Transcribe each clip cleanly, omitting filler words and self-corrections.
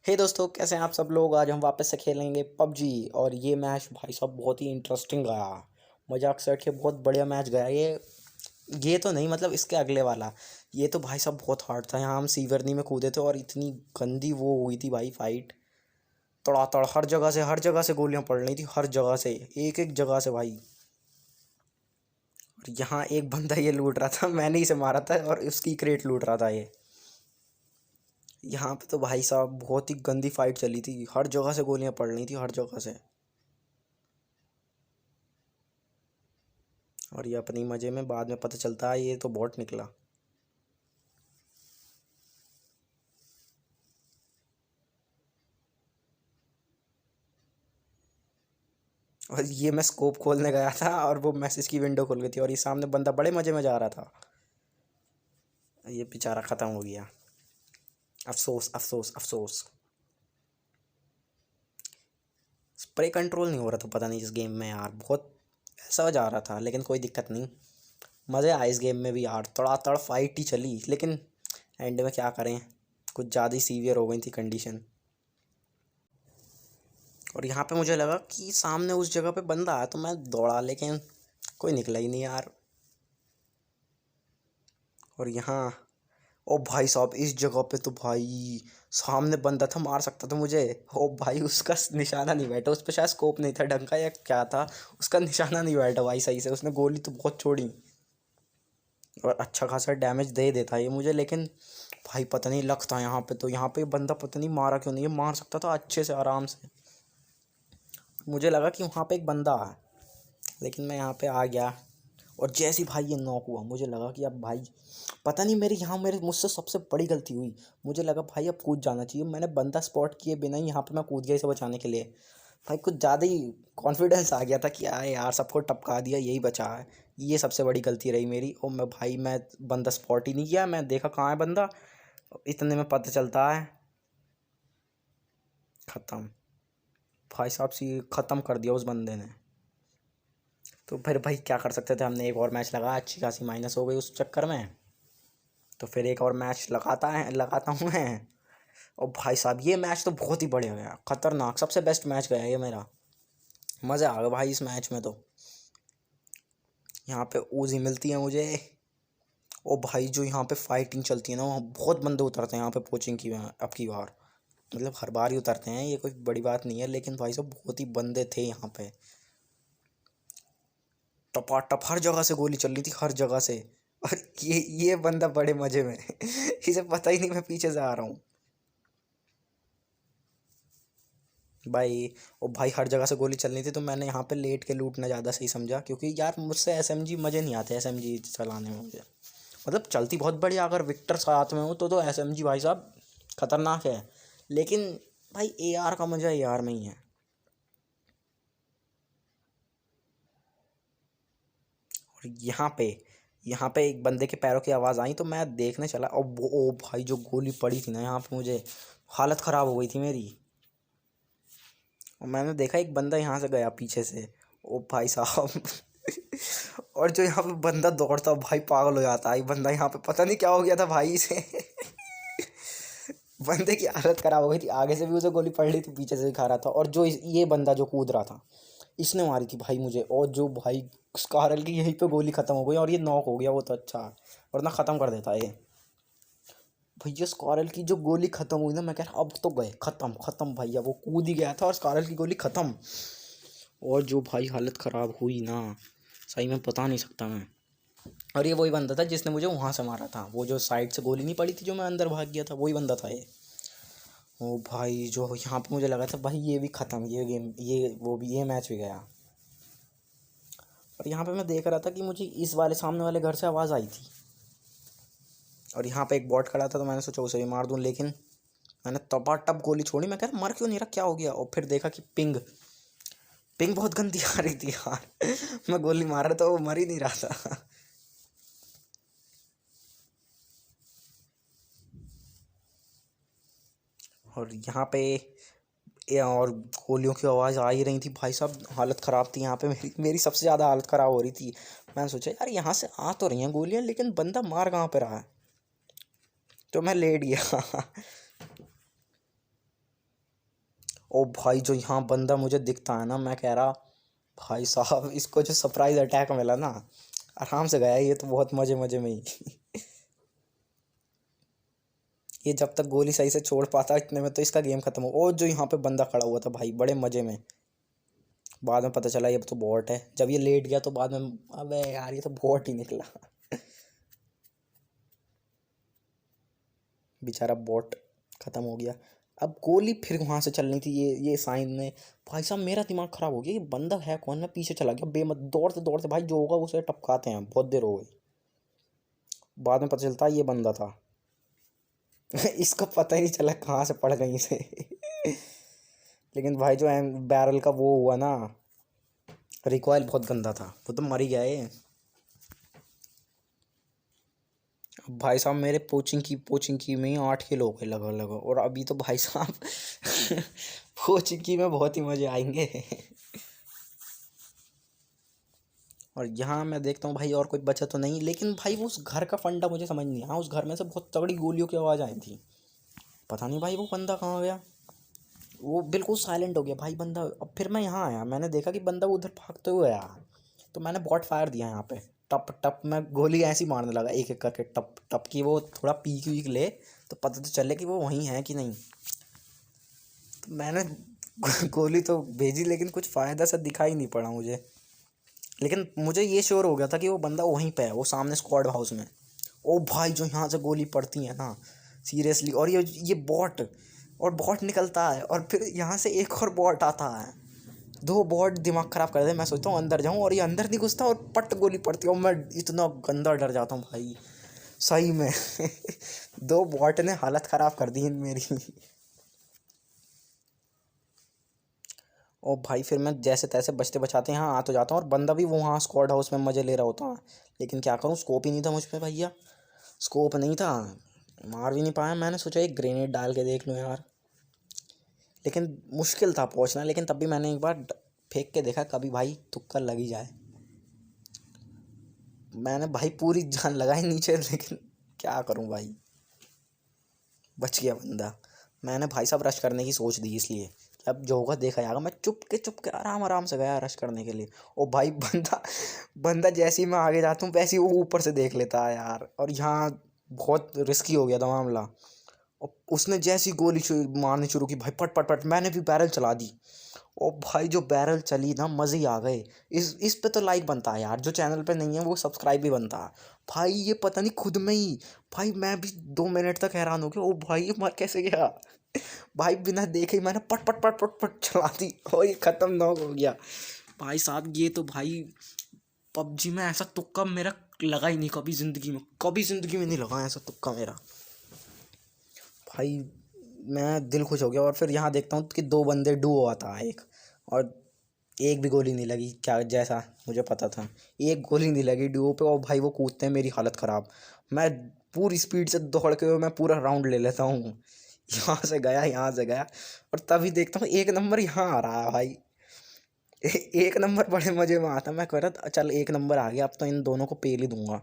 हे दोस्तों, कैसे हैं आप सब लोग। आज हम वापस से खेलेंगे पबजी। और ये मैच भाई साहब बहुत ही इंटरेस्टिंग गया। मजाक से हट के बहुत बढ़िया मैच गया ये तो नहीं, मतलब इसके अगले वाला। ये तो भाई साहब बहुत हार्ड था। यहाँ हम सीवरनी में कूदे थे और इतनी गंदी वो हुई थी भाई फाइट। तड़ातड़ हर जगह से गोलियां पड़ रही थी, हर जगह से, एक एक जगह से भाई। और यहाँ एक बंदा ये लूट रहा था, मैंने इसे मारा था और उसकी क्रेट लूट रहा था ये। यहाँ पे तो भाई साहब बहुत ही गंदी फाइट चली थी, हर जगह से गोलियां पड़ रही थी, हर जगह से। और ये अपनी मज़े में, बाद में पता चलता है ये तो बॉट निकला। और ये मैं स्कोप खोलने गया था और वो मैसेज की विंडो खुल गई थी और ये सामने बंदा बड़े मज़े में जा रहा था। ये बेचारा ख़त्म हो गया। अफसोस अफसोस अफसोस। स्प्रे कंट्रोल नहीं हो रहा था पता नहीं इस गेम में यार, बहुत ऐसा जा रहा था, लेकिन कोई दिक्कत नहीं। मज़े आए इस गेम में भी यार, तड़ातड़ फाइट ही चली, लेकिन एंड में क्या करें, कुछ ज़्यादा ही सीवियर हो गई थी कंडीशन। और यहाँ पे मुझे लगा कि सामने उस जगह पे बंदा है तो मैं दौड़ा, लेकिन कोई निकला ही नहीं यार। और यहाँ, ओ भाई साहब इस जगह पे तो भाई सामने बंदा था, मार सकता था मुझे। ओ भाई उसका निशाना नहीं बैठा, उस पर शायद स्कोप नहीं था ढंग का या क्या था, उसका निशाना नहीं बैठा भाई सही से। उसने गोली तो बहुत छोड़ी और अच्छा खासा डैमेज दे देता ये मुझे, लेकिन भाई पता नहीं लक था यहाँ पे। तो यहाँ पे बंदा पता नहीं मारा क्यों नहीं, ये मार सकता था अच्छे से आराम से। मुझे लगा कि वहाँ पे एक बंदा है, लेकिन मैं यहाँ पे आ गया। और जैसे ही भाई ये नॉक हुआ, मुझे लगा कि अब भाई पता नहीं मेरे मुझसे सबसे बड़ी गलती हुई। मुझे लगा भाई अब कूद जाना चाहिए, मैंने बंदा स्पॉट किए बिना ही यहाँ पे मैं कूद गया इसे बचाने के लिए। भाई कुछ ज़्यादा ही कॉन्फिडेंस आ गया था कि आए यार सबको टपका दिया, यही बचा है। ये सबसे बड़ी गलती रही मेरी। और मैं बंदा स्पॉट ही नहीं किया, मैं देखा कहाँ है बंदा, इतने में पता चलता है ख़त्म। भाई साहब सी ख़त्म कर दिया उस बंदे ने। तो फिर भाई क्या कर सकते थे, हमने एक और मैच लगाया, अच्छी खासी माइनस हो गई उस चक्कर में। तो फिर एक और मैच लगाता हूँ मैं। और भाई साहब ये मैच तो बहुत ही बढ़िया गया, खतरनाक, सबसे बेस्ट मैच गया ये मेरा। मज़ा आ गया भाई इस मैच में तो। यहाँ पे ऊज़ी मिलती है मुझे। ओ भाई जो यहाँ पे फाइटिंग चलती है ना, वहाँ बहुत बंदे उतरते हैं यहाँ पे पोचिंग की अब की बार। मतलब हर बार ही उतरते हैं, ये कोई बड़ी बात नहीं है, लेकिन भाई साहब बहुत ही बंदे थे यहाँ पे। टपाटप हर जगह से गोली चल रही थी, हर जगह से। और ये बंदा बड़े मज़े में इसे पता ही नहीं मैं पीछे से आ रहा हूँ भाई। और भाई हर जगह से गोली चलनी थी, तो मैंने यहाँ पे लेट के लूटना ज़्यादा सही समझा, क्योंकि यार मुझसे एसएमजी मज़े नहीं आते, एसएमजी चलाने में मुझे। मतलब चलती बहुत बढ़िया, अगर विक्टर साथ में हो तो एसएमजी भाई साहब खतरनाक है, लेकिन भाई एआर का मज़ा एआर में ही है। और यहाँ पे एक बंदे के पैरों की आवाज़ आई तो मैं देखने चला, और वो ओ भाई जो गोली पड़ी थी ना यहाँ पे, मुझे हालत ख़राब हो गई थी मेरी। और मैंने देखा एक बंदा यहाँ से गया पीछे से, ओ भाई साहब और जो यहाँ पे बंदा दौड़ता भाई पागल हो जाता है। बंदा यहाँ पे पता नहीं क्या हो गया था भाई से बंदे की हालत ख़राब हो गई थी, आगे से भी उसे गोली पड़ रही थी, पीछे से भी खा रहा था। और जो ये बंदा जो कूद रहा था, इसने मारी थी भाई मुझे। और जो भाई स्कारल की यहीं पे गोली ख़त्म हो गई और ये नॉक हो गया, वो तो अच्छा है, वरना ख़त्म कर देता ये। भैया स्कारल की जो गोली ख़त्म हुई ना, मैं कह रहा अब तो गए, ख़त्म ख़त्म भैया, वो कूद ही गया था और स्कारल की गोली ख़त्म। और जो भाई हालत ख़राब हुई ना, सही में बता नहीं सकता मैं। और ये वही बंदा था जिसने मुझे वहाँ से मारा था, वो जो साइड से गोली नहीं पड़ी थी जो मैं अंदर भाग गया था, वही बंदा था ये। ओ भाई जो यहाँ पे मुझे लगा था भाई ये भी ख़त्म, ये गेम, ये मैच भी गया। और यहाँ पे मैं देख रहा था कि मुझे इस वाले सामने वाले घर से आवाज़ आई थी, और यहाँ पे एक बॉट खड़ा था, तो मैंने सोचा उसे भी मार दूँ, लेकिन मैंने टपाटप गोली छोड़ी। मैं कह रहा मर क्यों नहीं रहा, क्या हो गया। और फिर देखा कि पिंग पिंग बहुत गंदी आ रही थी यार मैं गोली मार रहा था, वो मर ही नहीं रहा था और यहाँ पे और गोलियों की आवाज़ आ ही रही थी भाई साहब, हालत ख़राब थी यहाँ पे मेरी मेरी सबसे ज़्यादा हालत ख़राब हो रही थी। मैंने सोचा यार यहाँ से आ तो रही हैं गोलियाँ, लेकिन बंदा मार कहाँ पे रहा है, तो मैं लेट गया ओ भाई जो यहाँ बंदा मुझे दिखता है ना, मैं कह रहा भाई साहब इसको जो सरप्राइज अटैक मिला ना, आराम से गया ये तो बहुत मजे मजे में ही। ये जब तक गोली सही से छोड़ पाता इतने में तो इसका गेम खत्म हो। ओ जो यहाँ पे बंदा खड़ा हुआ था भाई बड़े मजे में, बाद में पता चला ये तो बॉट है। जब ये लेट गया तो बाद में अबे यार ये तो बॉट ही निकला। बेचारा बॉट खत्म हो गया। अब गोली फिर वहां से चलनी थी, ये साइन ने। भाई साहब मेरा दिमाग खराब हो गया, ये बंदा है कौन, मैं पीछे चला गया बेमत दौड़ते दौड़ते भाई, जो होगा उसे टपकाते हैं, बहुत देर हो गई। बाद में पता चलता है ये बंदा था। इसको पता ही नहीं चला कहाँ से पड़ गई इसे। लेकिन भाई जो बैरल का वो हुआ ना, रिकॉइल बहुत गंदा था, वो तो मर ही गया ये। अब भाई साहब मेरे पोचिंग की में ही 8 किलो हो गए लगभग लगभग, और अभी तो भाई साहब पोचिंग की में बहुत ही मजे आएंगे। और यहाँ मैं देखता हूँ भाई और कोई बचा तो नहीं, लेकिन भाई वो उस घर का फंडा मुझे समझ नहीं आया। उस घर में से बहुत तगड़ी गोलियों की आवाज़ आई थी, पता नहीं भाई वो बंदा कहाँ गया। वो बिल्कुल साइलेंट हो गया भाई बंदा। अब फिर मैं यहाँ आया, मैंने देखा कि बंदा उधर भागते हुए आया, तो मैंने बॉट फायर दिया यहाँ पे। टप टप मैं गोली ऐसी मारने लगा एक एक करके, टप टप की वो थोड़ा पीक वीक ले तो पता तो चले कि वो वहीं है कि नहीं। तो मैंने गोली तो भेजी लेकिन कुछ फ़ायदा सा दिखाई नहीं पड़ा मुझे। लेकिन मुझे ये श्योर हो गया था कि वो बंदा वहीं पे है, वो सामने स्क्वाड हाउस में। ओ भाई जो यहाँ से गोली पड़ती है ना सीरियसली, और ये बॉट, और बॉट निकलता है और फिर यहाँ से एक और बॉट आता है। दो बॉट दिमाग ख़राब कर दे। मैं सोचता हूँ अंदर जाऊँ और ये अंदर नहीं घुसता और पट गोली पड़ती है, और मैं इतना गंदा डर जाता हूँ भाई सही में। दो बॉट ने हालत ख़राब कर दी मेरी। और भाई फिर मैं जैसे तैसे बचते बचाते यहाँ आ तो जाता हूँ, और बंदा भी वो वहाँ स्क्वाड हाउस में मज़े ले रहा होता है। लेकिन क्या करूँ, स्कोप ही नहीं था मुझ पे भैया, स्कोप नहीं था, मार भी नहीं पाया। मैंने सोचा एक ग्रेनेड डाल के देख लूँ यार, लेकिन मुश्किल था पहुँचना। लेकिन तब भी मैंने एक बार फेंक के देखा, कभी भाई तुक्का लग ही जाए। मैंने भाई पूरी जान लगाई नीचे, लेकिन क्या करूँ भाई, बच गया बंदा। मैंने भाई साहब रश करने की सोच दी, इसलिए कि अब जो होगा देखा जाएगा। मैं चुप के आराम आराम से गया रश करने के लिए। ओ भाई बंदा बंदा जैसे ही मैं आगे जाता हूँ वैसे ही वो ऊपर से देख लेता है यार, और यहाँ बहुत रिस्की हो गया था मामला। और उसने जैसी गोली मारनी शुरू की भाई, पट पट पट मैंने भी बैरल चला दी। ओ भाई जो बैरल चली ना, मज़े ही आ गए। इस पे तो लाइक बनता है यार, जो चैनल पे नहीं है वो सब्सक्राइब भी बनता है। भाई ये पता नहीं खुद में ही, भाई मैं भी 2 मिनट तक हैरान हो गया, ओ भाई ये मर कैसे गया। भाई बिना देखे ही मैंने पट पट पट पट पट चला दी और ये ख़त्म नॉक हो गया। भाई साहब ये तो भाई पबजी में ऐसा तुक्का मेरा लगा ही नहीं कभी ज़िंदगी में, कभी ज़िंदगी में नहीं लगा ऐसा तुक्का मेरा। भाई मैं दिल खुश हो गया। और फिर यहाँ देखता हूँ कि दो बंदे डुओ आता है एक, और एक भी गोली नहीं लगी, क्या जैसा मुझे पता था एक गोली नहीं लगी डुओ पे। और भाई वो कूदते हैं, मेरी हालत ख़राब। मैं पूरी स्पीड से दौड़ के मैं पूरा राउंड ले लेता हूँ। यहाँ से गया यहाँ से गया, और तभी देखता हूँ एक नंबर यहाँ आ रहा है भाई। एक नंबर बड़े मज़े में आता। मैं कह रहा था चल एक नंबर आ गया, अब तो इन दोनों को पेल ही दूंगा।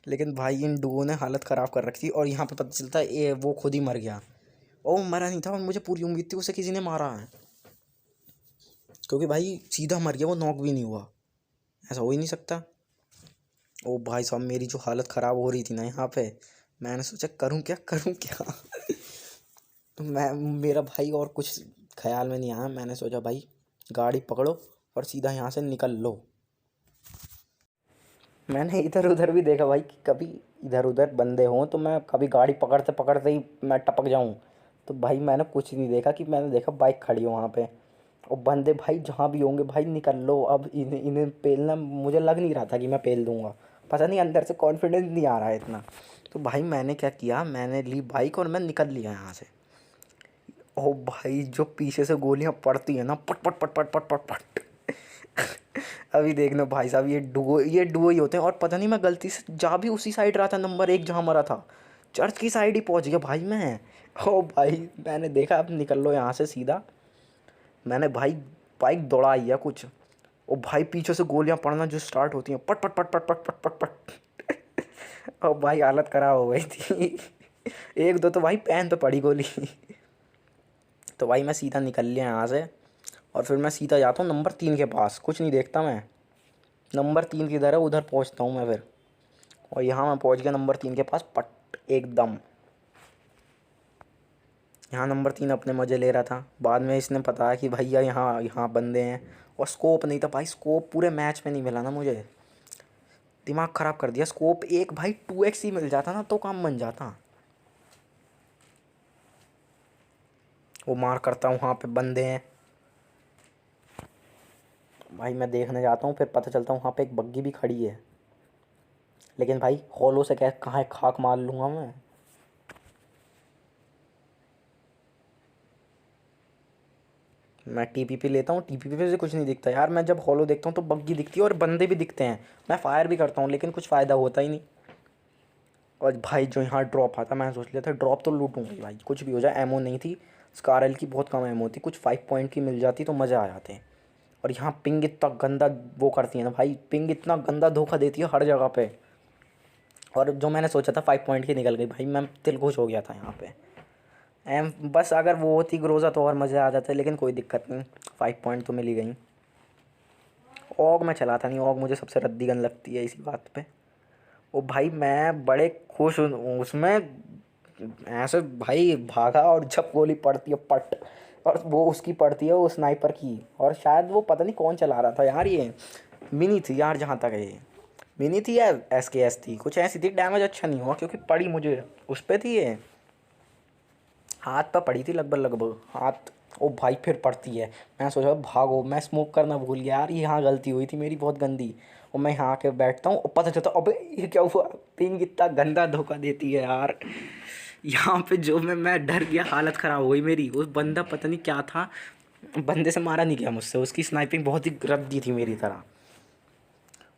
लेकिन भाई इन डुओ ने हालत ख़राब कर रखी थी, और यहाँ पे पता चलता है ये वो खुद ही मर गया। और वो मरा नहीं था, और मुझे पूरी उम्मीद थी उसे किसी ने मारा है, क्योंकि भाई सीधा मर गया, वो नॉक भी नहीं हुआ, ऐसा हो ही नहीं सकता। ओ भाई साहब मेरी जो हालत ख़राब हो रही थी ना यहाँ पे, मैंने सोचा करूँ क्या करूँ क्या। तो मैं मेरा भाई और कुछ ख्याल में नहीं आया। मैंने सोचा भाई गाड़ी पकड़ो और सीधा यहाँ से निकल लो। मैंने इधर उधर भी देखा भाई कि कभी इधर उधर बंदे हों, तो मैं कभी गाड़ी पकड़ते पकड़ते ही मैं टपक जाऊं। तो भाई मैंने कुछ नहीं देखा, कि मैंने देखा बाइक खड़ी हो वहाँ पे, और बंदे भाई जहाँ भी होंगे भाई निकल लो। अब इन्हें इन्हें पेलना मुझे लग नहीं रहा था कि मैं पेल दूँगा, पता नहीं अंदर से कॉन्फिडेंस नहीं आ रहा है इतना। तो भाई मैंने क्या किया, मैंने ली बाइक और मैं निकल लिया यहाँ से। ओ भाई जो पीछे से गोलियां पड़ती है ना, पट पट पट पट पट पट पट। अभी देखना भाई साहब ये डुओ ही होते हैं। और पता नहीं मैं गलती से जा भी उसी साइड रहा था, नंबर 1 जहाँ मरा था, चर्च की साइड ही पहुँच गया भाई मैं। ओ भाई मैंने देखा अब निकल लो यहाँ से सीधा। मैंने भाई बाइक दौड़ाई है कुछ, ओ भाई पीछे से गोलियां पड़ना जो स्टार्ट होती हैं, पट पट पट पट पट पट पट पट। ओ भाई हालत ख़राब हो गई थी। एक दो तो भाई पैन पे पड़ी गोली। तो भाई मैं सीधा निकल लिया यहाँ से और फिर मैं सीधा जाता हूँ नंबर 3 के पास। कुछ नहीं देखता मैं, नंबर 3 किधर है उधर पहुँचता हूँ मैं फिर। और यहाँ मैं पहुँच गया नंबर 3 के पास पट एकदम। यहाँ नंबर 3 अपने मज़े ले रहा था। बाद में इसने बताया कि भैया यहाँ यहाँ बंदे हैं, और स्कोप नहीं था भाई। स्कोप पूरे मैच में नहीं मिला ना मुझे, दिमाग ख़राब कर दिया। स्कोप एक भाई 2x ही मिल जाता ना तो काम बन जाता। वो मार करता हूँ, वहाँ पे बंदे हैं भाई। मैं देखने जाता हूँ, फिर पता चलता हूँ वहाँ पे एक बग्गी भी खड़ी है। लेकिन भाई हॉलो से क्या कहाँ खाक मार लूँगा मैं। मैं टीपीपी लेता हूँ, टीपीपी से कुछ नहीं दिखता यार। मैं जब हॉलो देखता हूँ तो बग्गी दिखती है और बंदे भी दिखते हैं। मैं फायर भी करता हूँ लेकिन कुछ फ़ायदा होता ही नहीं। और भाई जो यहाँ ड्रॉप आता, मैं सोच लिया था ड्रॉप तो लूटूंगा ही भाई, कुछ भी हो जाए। एमओ नहीं थी, स्कारल की बहुत कम एमओ थी, कुछ 5 पॉइंट की मिल जाती तो मज़े आ जाते। और यहाँ पिंग इतना गंदा वो करती है ना भाई, पिंग इतना गंदा धोखा देती है हर जगह पे। और जो मैंने सोचा था 5 पॉइंट की निकल गई भाई, मैं दिल खुश हो गया था यहाँ पे। एम बस अगर वो होती ग्रोजा तो और मज़े आ जाते, लेकिन कोई दिक्कत नहीं, 5 पॉइंट तो मिल ही गई। ऑग में चलाता नहीं, ऑग मुझे सबसे रद्दी गन लगती है इसी बात पे। ओ भाई मैं बड़े खुश हूँ उसमें, ऐसे भाई भागा और जब गोली पड़ती है पट, और वो उसकी पड़ती है वो स्नाइपर की। और शायद वो पता नहीं कौन चला रहा था यार, ये मिनी थी यार जहाँ तक है, ये मिनी थी या SKS थी, कुछ ऐसी थी। डैमेज अच्छा नहीं हुआ क्योंकि पड़ी मुझे उस पर थी, ये हाथ पर पड़ी थी लगभग लगभग हाथ। ओ भाई फिर पड़ती है। मैं सोचा भागो, मैं स्मोक करना भूल गया यार, यहाँ गलती हुई थी मेरी बहुत गंदी। और मैं यहाँ आके बैठता हूँ और पता चलता अबे ये क्या हुआ। पिंग इतना गंदा धोखा देती है यार यहाँ पे, जो मैं डर गया, हालत ख़राब हो गई मेरी। उस बंदा पता नहीं क्या था, बंदे से मारा नहीं गया मुझसे, उसकी स्नाइपिंग बहुत ही रद्दी थी मेरी तरह।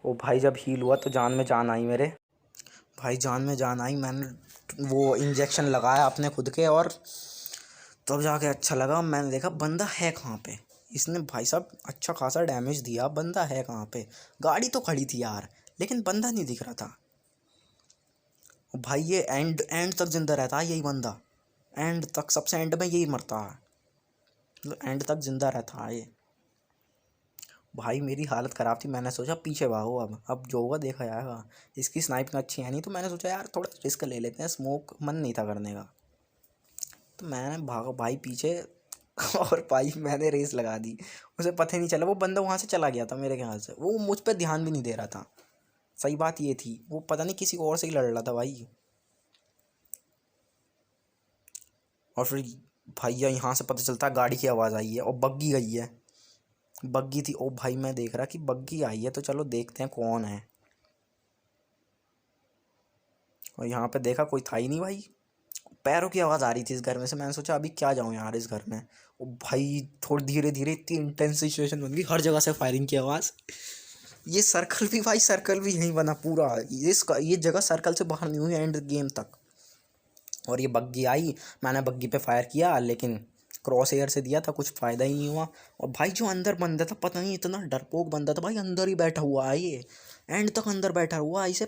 ओ भाई जब हील हुआ तो जान में जान आई मेरे भाई, जान में जान आई। मैंने वो इंजेक्शन लगाया अपने खुद के, और तब जाके अच्छा लगा। मैंने देखा बंदा है कहाँ पे, इसने भाई साहब अच्छा खासा डैमेज दिया। बंदा है कहाँ पे, गाड़ी तो खड़ी थी यार लेकिन बंदा नहीं दिख रहा था। भाई ये एंड एंड तक जिंदा रहता है यही बंदा, एंड तक, सबसे एंड में यही मरता है, मतलब एंड तक जिंदा रहता है ये। भाई मेरी हालत ख़राब थी, मैंने सोचा पीछे भागो, अब जो होगा देखा जाएगा। इसकी स्नाइपिंग अच्छी है नहीं, तो मैंने सोचा यार थोड़ा रिस्क ले लेते हैं, स्मोक मन नहीं था करने का, तो मैंने भागा भाई पीछे और भाई मैंने रेस लगा दी। उसे पता ही नहीं चला, वो बंदा वहाँ से चला गया था मेरे ख्याल से, वो मुझ पर ध्यान भी नहीं दे रहा था। सही बात ये थी, वो पता नहीं किसी और से ही लड़ रहा था भाई। और फिर भैया यहाँ से पता चलता गाड़ी की आवाज़ आई है और बग्गी गई है। बग्गी थी, ओ भाई मैं देख रहा कि बग्गी आई है तो चलो देखते हैं कौन है। और यहाँ पे देखा कोई था ही नहीं भाई, पैरों की आवाज़ आ रही थी इस घर में से। मैंने सोचा अभी क्या जाऊँ यार इस घर में। ओ भाई थोड़ी धीरे धीरे इतनी इंटेंस सिचुएशन बन गई, हर जगह से फायरिंग की आवाज़। ये सर्कल भी भाई, सर्कल भी यहीं बना पूरा, ये जगह सर्कल से बाहर नहीं हुई एंड गेम तक। और ये बग्गी आई, मैंने बग्गी पे फायर किया लेकिन क्रॉस एयर से दिया था, कुछ फ़ायदा ही नहीं हुआ। और भाई जो अंदर बंदा था, पता नहीं इतना डरपोक बंदा था भाई, अंदर ही बैठा हुआ है ये, एंड तक अंदर बैठा हुआ। इसे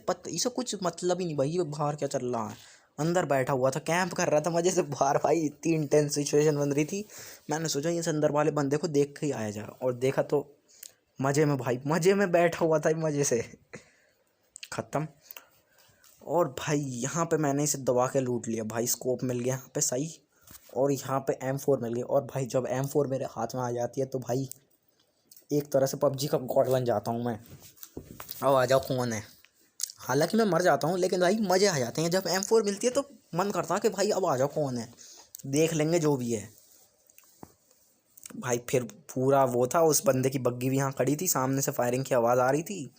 कुछ मतलब ही नहीं भाई ये बाहर क्या चल रहा है। अंदर बैठा हुआ था, कैंप कर रहा था मज़े से बाहर। भाई इतनी इंटेंस सिचुएशन बन रही थी, मैंने सोचा ये अंदर वाले बंदे को देख के ही आया जाए। और देखा तो मज़े में भाई, मज़े में बैठा हुआ था मज़े से। ख़त्म। और भाई यहाँ पे मैंने इसे दबा के लूट लिया भाई, स्कोप मिल गया यहाँ पे सही, और यहाँ पे M4 मिल गया। और भाई जब M4 मेरे हाथ में आ जाती है तो भाई एक तरह से PUBG का गॉड बन जाता हूँ मैं। अब आ जाओ कौन है। हालांकि मैं मर जाता हूँ लेकिन भाई मज़े आ जाते हैं जब M4 मिलती है, तो मन करता है कि भाई अब आ जाओ कौन है, देख लेंगे जो भी है। भाई फिर पूरा वो था, उस बंदे की बग्गी भी यहाँ खड़ी थी, सामने से फायरिंग की आवाज़ आ रही थी।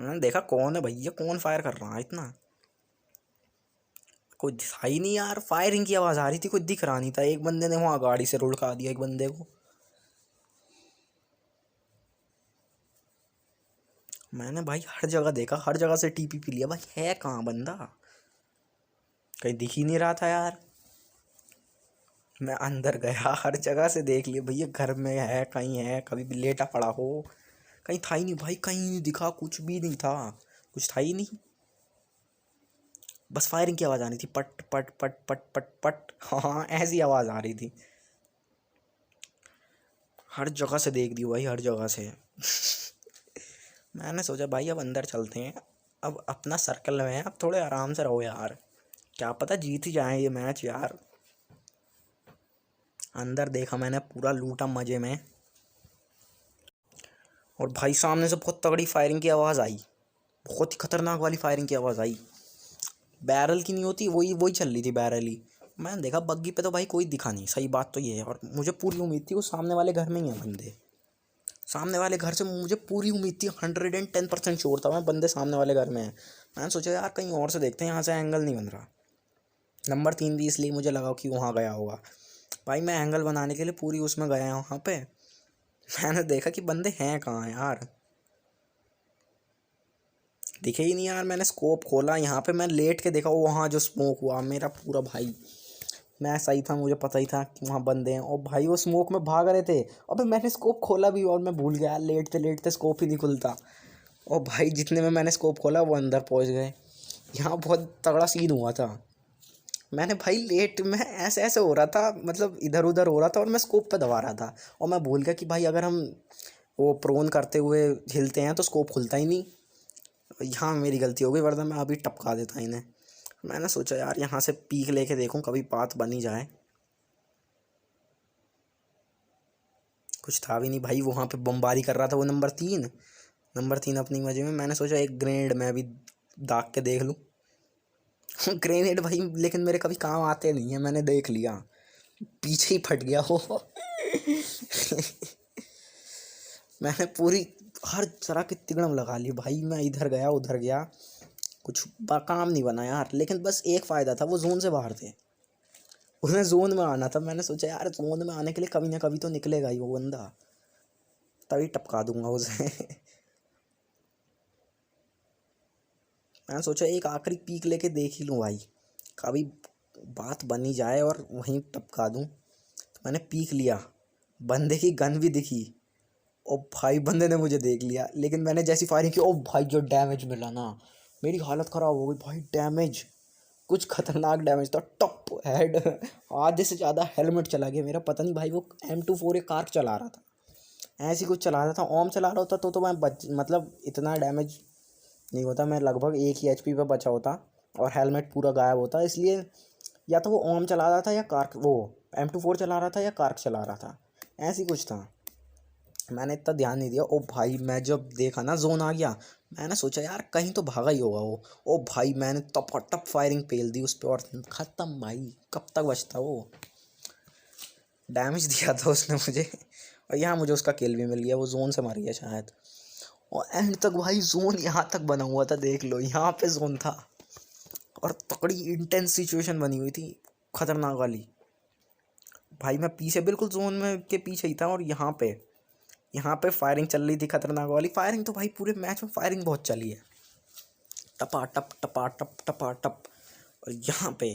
मैंने देखा कौन है भैया, कौन फायर कर रहा है इतना, कोई था ही नहीं यार। फायरिंग की आवाज़ आ रही थी, कोई दिख रहा नहीं था। एक बंदे ने वहाँ गाड़ी से रुड़का दिया एक बंदे को। मैंने भाई हर जगह देखा, हर जगह से TPP लिया भाई, है कहाँ बंदा, कहीं दिख ही नहीं रहा था यार। मैं अंदर गया, हर जगह से देख लिया भैया, घर में है कहीं, है कभी भी लेटा पड़ा हो, कहीं था ही नहीं भाई, कहीं नहीं दिखा, कुछ भी नहीं था, कुछ था ही नहीं। बस फायरिंग की आवाज़ आ रही थी, पट पट पट पट पट पट, हाँ हाँ ऐसी आवाज़ आ रही थी। हर जगह से देख दी भाई, हर जगह से। मैंने सोचा भाई अब अंदर चलते हैं, अब अपना सर्कल में है, अब थोड़े आराम से रहो यार, क्या पता जीत ही जाए ये मैच यार। अंदर देखा मैंने, पूरा लूटा मज़े में। और भाई सामने से बहुत तगड़ी फायरिंग की आवाज़ आई, बहुत ही खतरनाक वाली फायरिंग की आवाज़ आई। बैरल की नहीं होती, वही वही चल रही थी, बैरल ही। मैंने देखा बग्गी पे तो भाई कोई दिखा नहीं, सही बात तो ये है। और मुझे पूरी उम्मीद थी वो सामने वाले घर में ही है बंदे, सामने वाले घर से मुझे पूरी उम्मीद थी, 110% श्योर था मैं बंदे सामने वाले घर में हैं। मैंने सोचा यार कहीं और से देखते हैं, यहाँ से एंगल नहीं बन रहा। नंबर 3 भी इसलिए मुझे लगा कि वहाँ गया होगा। भाई मैं एंगल बनाने के लिए पूरी उसमें गया वहाँ पे, मैंने देखा कि बंदे हैं कहाँ यार, दिखे ही नहीं यार। मैंने स्कोप खोला, यहाँ पे मैं लेट के देखा, वहाँ जो स्मोक हुआ मेरा पूरा, भाई मैं सही था, मुझे पता ही था कि वहाँ बंदे हैं। और भाई वो स्मोक में भाग रहे थे, अबे मैंने स्कोप खोला भी और मैं भूल गया, लेटते लेटते स्कोप ही नहीं खुलता। और भाई जितने में मैंने स्कोप खोला वो अंदर पहुँच गए। यहाँ बहुत तगड़ा सीन हुआ था। मैंने भाई लेट में ऐसे ऐसे हो रहा था, मतलब इधर उधर हो रहा था, और मैं स्कोप पे दबा रहा था। और मैं भूल गया कि भाई अगर हम वो प्रोन करते हुए हिलते हैं तो स्कोप खुलता ही नहीं। यहाँ मेरी गलती हो गई, वरना मैं अभी टपका देता इन्हें। मैंने सोचा यार यहाँ से पीक लेके देखूं, कभी बात बनी जाए। कुछ था भी नहीं भाई, वहाँ पे बमबारी कर रहा था वो नंबर 3 अपनी मजे में। मैंने सोचा एक ग्रेनेड मैं भी दाग के देख लूँ। ग्रेनेड भाई लेकिन मेरे कभी काम आते नहीं है, मैंने देख लिया, पीछे ही फट गया वो। मैंने पूरी हर तरह की तिगड़म लगा ली भाई, मैं इधर गया उधर गया, कुछ काम नहीं बना यार। लेकिन बस एक फ़ायदा था, वो जोन से बाहर थे, उन्हें जोन में आना था। मैंने सोचा यार जोन में आने के लिए कभी ना कभी तो निकलेगा ही वो बंदा, तभी टपका दूंगा उसे। मैंने सोचा एक आखिरी पीक लेके देख ही लूँ भाई, कभी बात बनी जाए और वहीं टपका दूँ। तो मैंने पीक लिया, बंदे की गन भी दिखी। ओ भाई बंदे ने मुझे देख लिया, लेकिन मैंने जैसी फायरिंग की, ओ भाई जो डैमेज मिला ना, मेरी हालत ख़राब हो गई भाई। डैमेज कुछ खतरनाक डैमेज था, टप हेड, आधे से ज़्यादा हेलमेट चला गया मेरा। पता नहीं भाई वो M24 एक कार चला रहा था, ऐसी कुछ चला रहा था। ओम चला रहा होता तो मैं मतलब इतना डैमेज नहीं होता, मैं लगभग 1 ही HP पे बचा होता और हेलमेट पूरा गायब होता। इसलिए या तो वो ओम चला रहा था या कार, वो M24 चला रहा था या कार चला रहा था, ऐसी कुछ था। मैंने इतना ध्यान नहीं दिया। ओ भाई मैं जब देखा ना जोन आ गया, मैंने सोचा यार कहीं तो भागा ही होगा वो। ओ भाई मैंने टप फायरिंग पेल दी उस पर और ख़त्म भाई, कब तक बचता वो। डैमेज दिया था उसने मुझे, और यहाँ मुझे उसका किल भी मिल गया, वो जोन से मर गया शायद। और एंड तक भाई जोन यहाँ तक बना हुआ था, देख लो यहाँ पे जोन था, और तकड़ी इंटेंस सिचुएशन बनी हुई थी, खतरनाक वाली। भाई मैं पीछे बिल्कुल जोन में के पीछे ही था, और यहाँ पे फायरिंग चल रही थी, खतरनाक वाली फायरिंग। तो भाई पूरे मैच में फायरिंग बहुत चली है, टपा टप टपा टप टपा टप। और यहाँ पे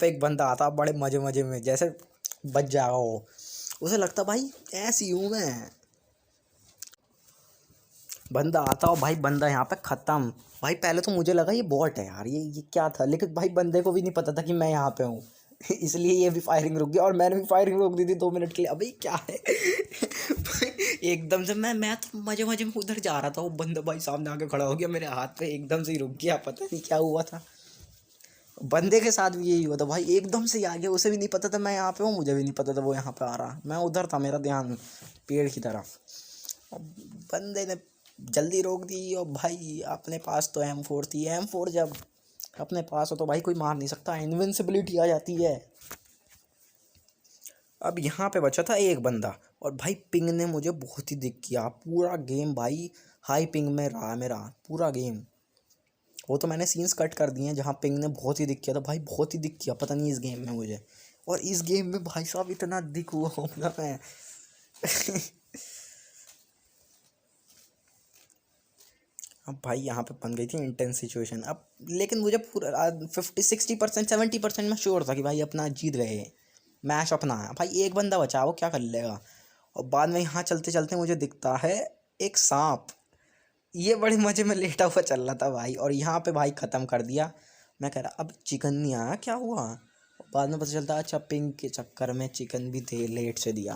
एक बंदा आता बड़े मजे मजे में, जैसे बच जाएगा वो, उसे लगता भाई ऐसी हूँ मैं। बंदा आता और भाई बंदा यहाँ पे ख़त्म। भाई पहले तो मुझे लगा ये बॉट है यार, ये क्या था, लेकिन भाई बंदे को भी नहीं पता था कि मैं यहाँ पे हूँ। इसलिए ये भी फायरिंग रुक गया, और मैंने भी फायरिंग रोक दी थी 2 मिनट के लिए। अबे क्या है। एकदम से मैं तो मजे मजे में उधर जा रहा था, वो बंदा भाई सामने आके खड़ा हो गया मेरे हाथ पे, एकदम से ही रुक गया, पता नहीं क्या हुआ था। बंदे के साथ भी यही हुआ था भाई, एकदम से ही आ गया, उसे भी नहीं पता था मैं यहाँ पे हूँ, मुझे भी नहीं पता था वो यहाँ पे आ रहा। मैं उधर था, मेरा ध्यान पेड़ की तरफ, और बंदे ने जल्दी रोक दी। और भाई अपने पास तो M4 थी, M4 जब अपने पास हो तो भाई कोई मार नहीं सकता, इनविंसिबिलिटी आ जाती है। अब यहाँ पे बचा था एक बंदा, और भाई पिंग ने मुझे बहुत ही दिक किया पूरा गेम भाई, हाई पिंग में रहा मेरा पूरा गेम। वो तो मैंने सीन्स कट कर दिए हैं जहाँ पिंग ने बहुत ही दिक किया था भाई, बहुत ही दिक किया, पता नहीं इस गेम में मुझे। और इस गेम में भाई साहब इतना दिक हुआ होगा मैं। अब भाई यहाँ पे बन गई थी इंटेंस सिचुएशन। अब लेकिन मुझे पूरा 50-60% 70% में श्योर था कि भाई अपना जीत गए, मैच अपना है। भाई एक बंदा बचा, वो क्या कर लेगा। और बाद में यहाँ चलते चलते मुझे दिखता है एक सांप, ये बड़े मज़े में लेटा हुआ चल रहा था भाई, और यहाँ पे भाई ख़त्म कर दिया। मैं कह रहा अब चिकन नहीं आया, क्या हुआ। बाद में पता चलता अच्छा पिंक के चक्कर में चिकन भी दे लेट से दिया।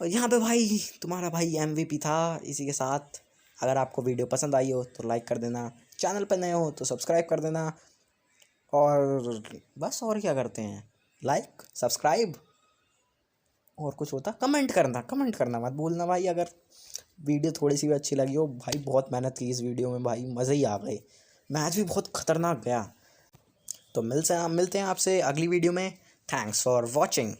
और यहाँ पे भाई तुम्हारा भाई MVP था। इसी के साथ अगर आपको वीडियो पसंद आई हो तो लाइक कर देना, चैनल पर नए हो तो सब्सक्राइब कर देना, और बस और क्या करते हैं, लाइक सब्सक्राइब, और कुछ होता कमेंट करना मत भूलना भाई। अगर वीडियो थोड़ी सी भी अच्छी लगी हो, भाई बहुत मेहनत की इस वीडियो में भाई, मज़े ही आ गए, मैच भी बहुत खतरनाक गया। तो मिलते हैं आपसे अगली वीडियो में। Thanks for watching.